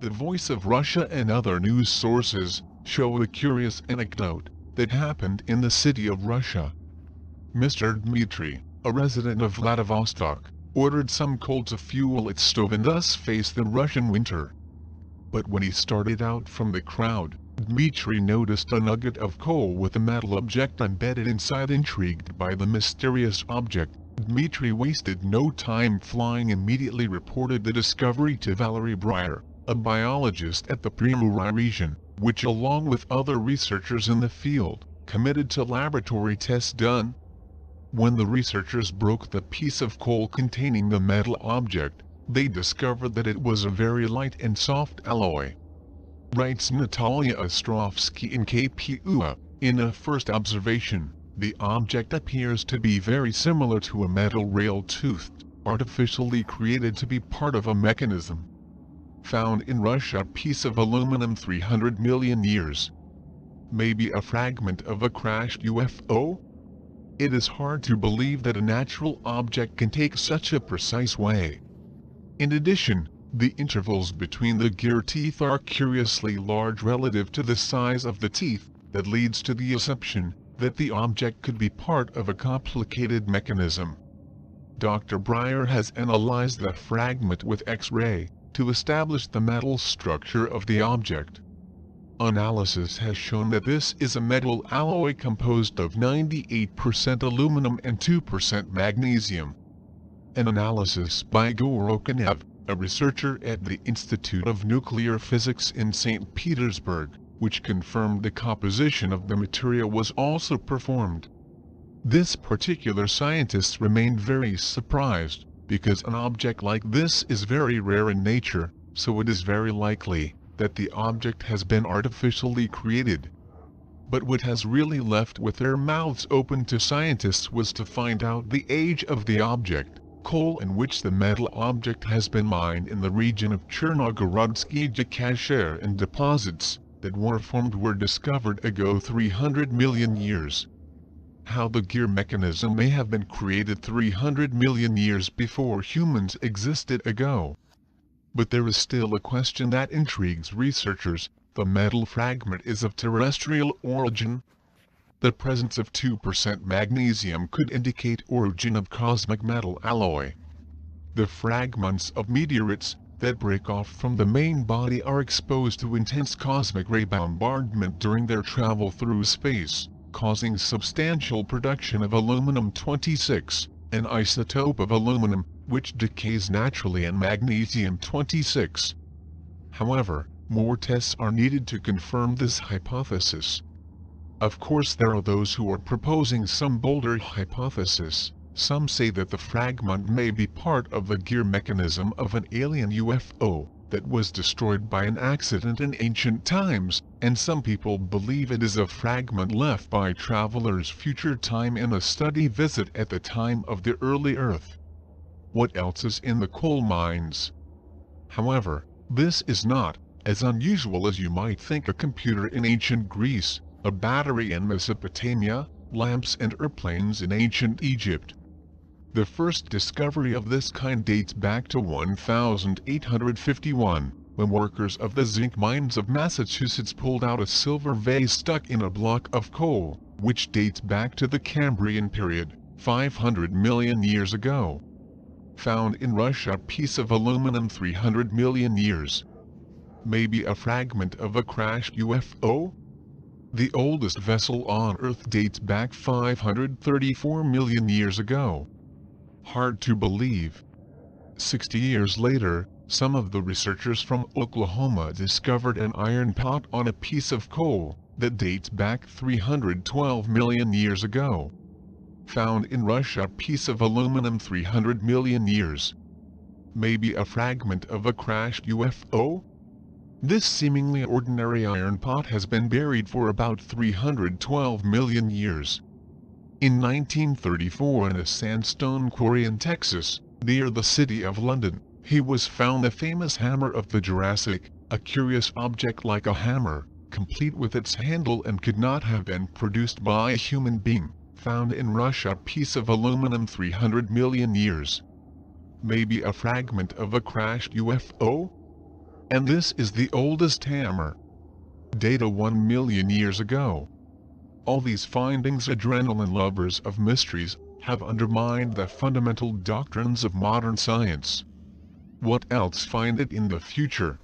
The Voice of Russia and other news sources show a curious anecdote that happened in the city of Russia. Mr. Dmitry, a resident of Vladivostok, ordered some coal to fuel its stove and thus face the Russian winter. But when he started out from the crowd, Dmitry noticed a nugget of coal with a metal object embedded inside. Intrigued by the mysterious object, Dmitry wasted no time flying, immediately reported the discovery to Valery Breyer, a biologist at the Primory region, which along with other researchers in the field, committed to laboratory tests done. When the researchers broke the piece of coal containing the metal object, they discovered that it was a very light and soft alloy. Writes Natalia Ostrovsky in KPUA, in a first observation, the object appears to be very similar to a metal rail-toothed, artificially created to be part of a mechanism found in Russia piece of aluminum 300 million years. Maybe a fragment of a crashed UFO? It is hard to believe that a natural object can take such a precise way. In addition, the intervals between the gear teeth are curiously large relative to the size of the teeth. That leads to the assumption that the object could be part of a complicated mechanism. Dr. Breyer has analyzed the fragment with X-ray to establish the metal structure of the object. Analysis has shown that this is a metal alloy composed of 98% aluminum and 2% magnesium. An analysis by Gorokanev, a researcher at the Institute of Nuclear Physics in St. Petersburg, which confirmed the composition of the material, was also performed. This particular scientist remained very surprised, because an object like this is very rare in nature, so it is very likely that the object has been artificially created. But what has really left with their mouths open to scientists was to find out the age of the object. Coal in which the metal object has been mined in the region of Chernogorodskyi Jakasher, and deposits that were formed were discovered ago 300 million years. How the gear mechanism may have been created 300 million years before humans existed ago. But there is still a question that intrigues researchers: the metal fragment is of terrestrial origin. The presence of 2% magnesium could indicate origin of cosmic metal alloy. The fragments of meteorites that break off from the main body are exposed to intense cosmic ray bombardment during their travel through space, causing substantial production of aluminum-26, an isotope of aluminum, which decays naturally in magnesium-26. However, more tests are needed to confirm this hypothesis. Of course, there are those who are proposing some bolder hypothesis. Some say that the fragment may be part of the gear mechanism of an alien UFO that was destroyed by an accident in ancient times, and some people believe it is a fragment left by travelers' future time in a study visit at the time of the early Earth. What else is in the coal mines? However, this is not as unusual as you might think. A computer in ancient Greece, a battery in Mesopotamia, lamps and airplanes in ancient Egypt. The first discovery of this kind dates back to 1851, when workers of the zinc mines of Massachusetts pulled out a silver vase stuck in a block of coal, which dates back to the Cambrian period, 500 million years ago. Found in Russia, a piece of aluminum 300 million years. Maybe a fragment of a crashed UFO? The oldest vessel on Earth dates back 534 million years ago. Hard to believe. 60 years later, some of the researchers from Oklahoma discovered an iron pot on a piece of coal that dates back 312 million years ago. Found in Russia, a piece of aluminum 300 million years. Maybe a fragment of a crashed UFO? This seemingly ordinary iron pot has been buried for about 312 million years. In 1934, in a sandstone quarry in Texas, near the city of London, was found the famous hammer of the Jurassic, a curious object like a hammer, complete with its handle, and could not have been produced by a human being. Found in Russia, a piece of aluminum 300 million years. Maybe a fragment of a crashed UFO? And this is the oldest hammer. Data 1 million years ago. All these findings, adrenaline lovers of mysteries, have undermined the fundamental doctrines of modern science. What else find it in the future?